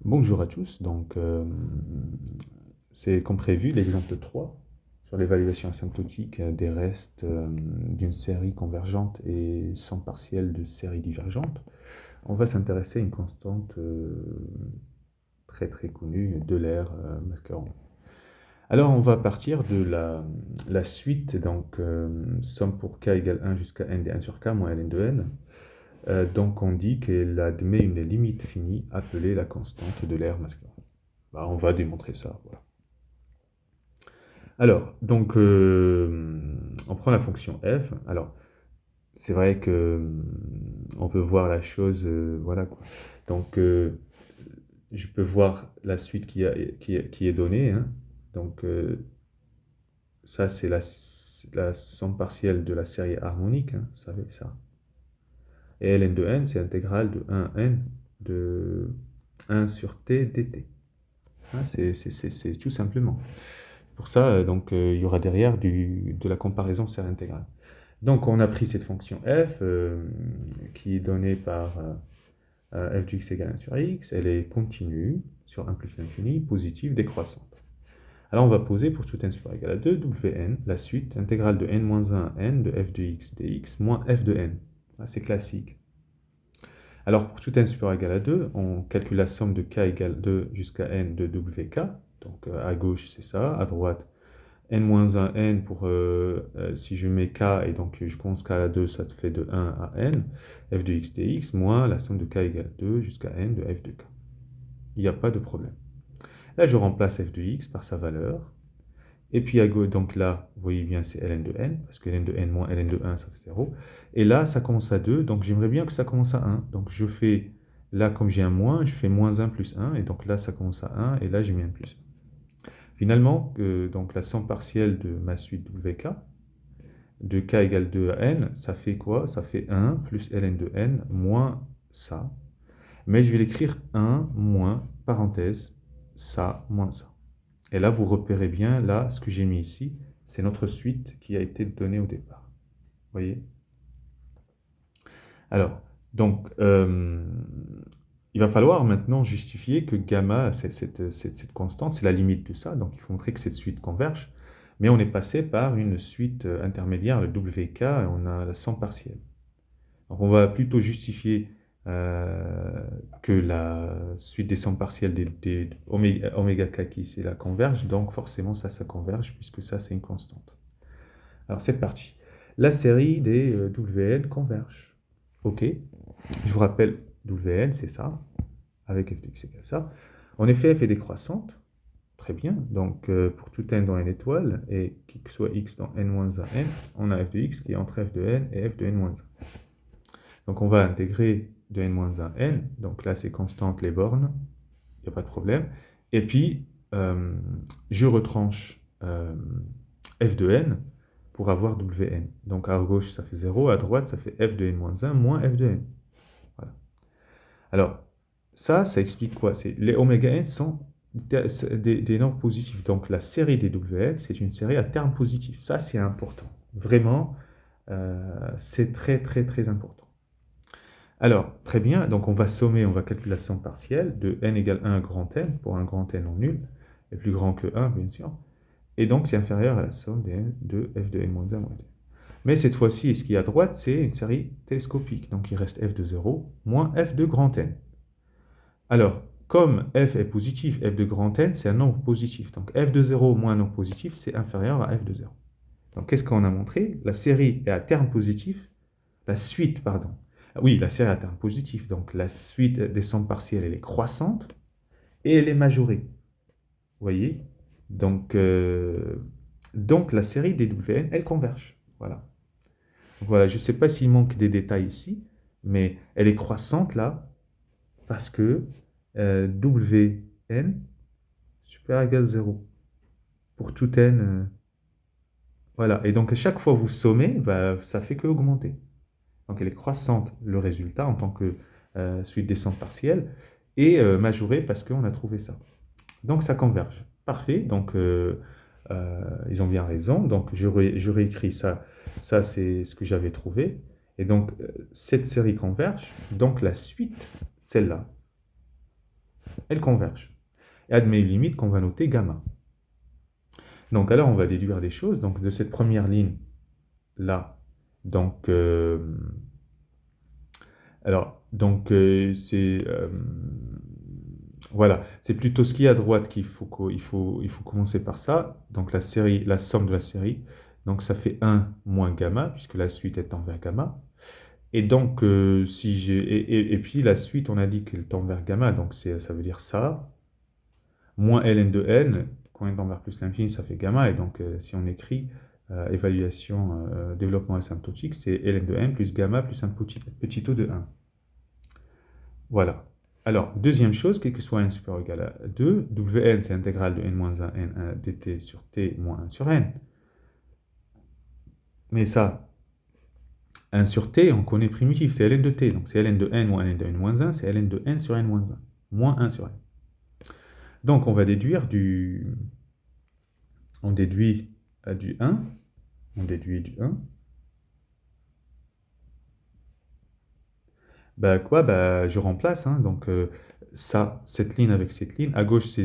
Bonjour à tous, c'est comme prévu l'exemple 3 sur l'évaluation asymptotique des restes d'une série convergente et sans partielle de série divergente. On va s'intéresser à une constante très très connue, Euler-Mascaron. Alors on va partir de la suite, somme pour k égale 1 jusqu'à n d 1 sur k moins ln de n. Donc on dit qu'elle admet une limite finie appelée la constante d'Euler-Mascaron. On va démontrer ça. Voilà. Alors, on prend la fonction f. Alors, c'est vrai que on peut voir la chose, voilà quoi. Donc, je peux voir la suite qui est donnée, hein. Donc, ça, c'est la somme partielle de la série harmonique, hein, vous savez ça. Et ln de n, c'est l'intégrale de 1n de 1 sur t dt. Hein, c'est tout simplement. Pour ça, il y aura derrière de la comparaison série intégrale. Donc, on a pris cette fonction f qui est donnée par f de x égale 1 sur x. Elle est continue sur 1 plus l'infini, positive, décroissante. Alors, on va poser pour tout n supérieur égal à 2, wn, la suite intégrale de n-1 n de f de x dx moins f de n. C'est classique. Alors, pour tout n supérieur égal à 2, on calcule la somme de k égale 2 jusqu'à n de wk. Donc, à gauche, c'est ça. À droite, n-1 n pour, si je mets k, et donc je commence k à 2, ça te fait de 1 à n, f de x dx, moins la somme de k égale 2 jusqu'à n de f de k. Il n'y a pas de problème. Là, je remplace f de x par sa valeur. Et puis, donc là, vous voyez bien, c'est ln de n, parce que ln de n moins ln de 1, ça fait 0. Et là, ça commence à 2, donc j'aimerais bien que ça commence à 1. Donc je fais, là, comme j'ai un moins, je fais moins 1 plus 1, et donc là, ça commence à 1, et là, j'ai mis un plus 1. Finalement, donc la somme partielle de ma suite wk, de k égale 2 à n, ça fait quoi? Ça fait 1 plus ln de n moins ça. Mais je vais l'écrire 1 moins, parenthèse, ça moins ça. Et là, vous repérez bien, là, ce que j'ai mis ici, c'est notre suite qui a été donnée au départ. Vous voyez? Alors, il va falloir maintenant justifier que gamma, cette constante, c'est la limite de ça. Donc, il faut montrer que cette suite converge. Mais on est passé par une suite intermédiaire, le WK, et on a la somme partielle. Donc, on va plutôt justifier que la suite des sommes partielles des oméga k qui c'est la converge. Donc, forcément, ça converge, puisque ça, c'est une constante. Alors, c'est parti. La série des WN converge. OK. Je vous rappelle, WN, c'est ça, avec f de x égale ça. En effet, f est décroissante. Très bien. Donc, pour tout n dans n étoile, et qui que soit x dans n-1 n, on a f de x qui est entre f de n et f de n-1. Donc, on va intégrer de n-1 n. Donc là, c'est constante les bornes. Il n'y a pas de problème. Et puis, je retranche f de n pour avoir wn. Donc, à gauche, ça fait 0. À droite, ça fait f de n-1 moins f de n. Voilà. Alors, ça explique quoi? Les oméga n sont des nombres positifs. Donc, la série des wn, c'est une série à terme positif. Ça, c'est important. Vraiment, c'est très, très, très important. Alors, très bien. Donc, on va sommer, on va calculer la somme partielle de n égale 1 grand n, pour un grand n non nul, et plus grand que 1, bien sûr. Et donc, c'est inférieur à la somme de f de n-1 moins n. Mais cette fois-ci, ce qui est à droite, c'est une série télescopique. Donc, il reste f de 0 moins f de grand n. Alors, comme f est positif, f de grand n, c'est un nombre positif. Donc, f de 0 moins un nombre positif, c'est inférieur à f de 0. Donc, qu'est-ce qu'on a montré? La série est à terme positif. La suite, pardon. Oui, la série est à terme positif. Donc, la suite des sommes partielles, elle est croissante et elle est majorée. Vous voyez? Donc, la série des WN, elle converge. Voilà. Voilà, je ne sais pas s'il manque des détails ici, mais elle est croissante là, parce que Wn supérieur à égal 0. Pour tout n, voilà. Et donc, à chaque fois que vous sommez, ça fait que augmenter. Donc, elle est croissante, le résultat, en tant que suite des sommes partielles, et majorée parce qu'on a trouvé ça. Donc, ça converge. Parfait. Donc, ils ont bien raison. Donc, je réécris ça. Ça, c'est ce que j'avais trouvé. Et donc, cette série converge. Donc, la suite, celle-là. elles convergent. Et admet une limite qu'on va noter gamma. Donc alors on va déduire des choses. Donc de cette première ligne là, donc c'est voilà, c'est plutôt ce qui est à droite qu'il faut commencer par ça. Donc la série, la somme de la série. Donc ça fait 1 moins gamma, puisque la suite est tend vers gamma. Et donc, si j'ai, et puis la suite, on a dit qu'elle tend vers gamma, donc ça veut dire ça, moins ln de n, quand elle tend vers plus l'infini, ça fait gamma, et donc si on écrit évaluation, développement asymptotique, c'est ln de n plus gamma plus un petit o de 1. Voilà. Alors, deuxième chose, quel que soit n supérieur ou égal à 2, Wn, c'est l'intégrale de n-1, n1 dt sur t moins 1 sur n. Mais ça, 1 sur t, on connaît primitif, c'est ln de t. Donc c'est ln de n moins ln de n moins 1, c'est ln de n sur n moins 1. Moins 1 sur n. Donc on va déduire du... On déduit du 1. On déduit du 1. Bah quoi? Bah je remplace. Hein. Donc ça, cette ligne avec cette ligne. À gauche, c'est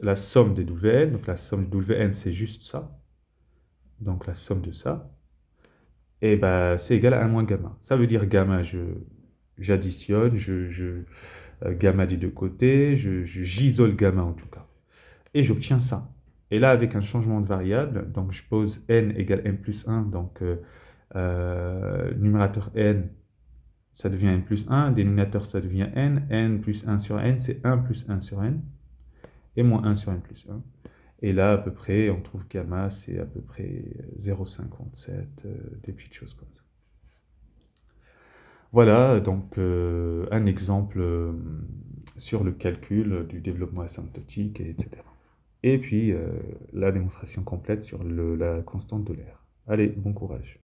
la somme des Wn. Donc la somme de Wn, c'est juste ça. Donc la somme de ça. Et bah c'est égal à 1 moins gamma. Ça veut dire gamma, j'additionne, gamma des deux côtés, j'isole gamma en tout cas. Et j'obtiens ça. Et là, avec un changement de variable, donc je pose n égale n plus 1, donc numérateur n, ça devient n plus 1, dénominateur, ça devient n plus 1 sur n, c'est 1 plus 1 sur n, et moins 1 sur n plus 1. Et là, à peu près, on trouve gamma, c'est à peu près 0,57, des petites choses comme ça. Voilà, donc un exemple sur le calcul du développement asymptotique, etc. Et puis la démonstration complète sur la constante de l'air. Allez, bon courage.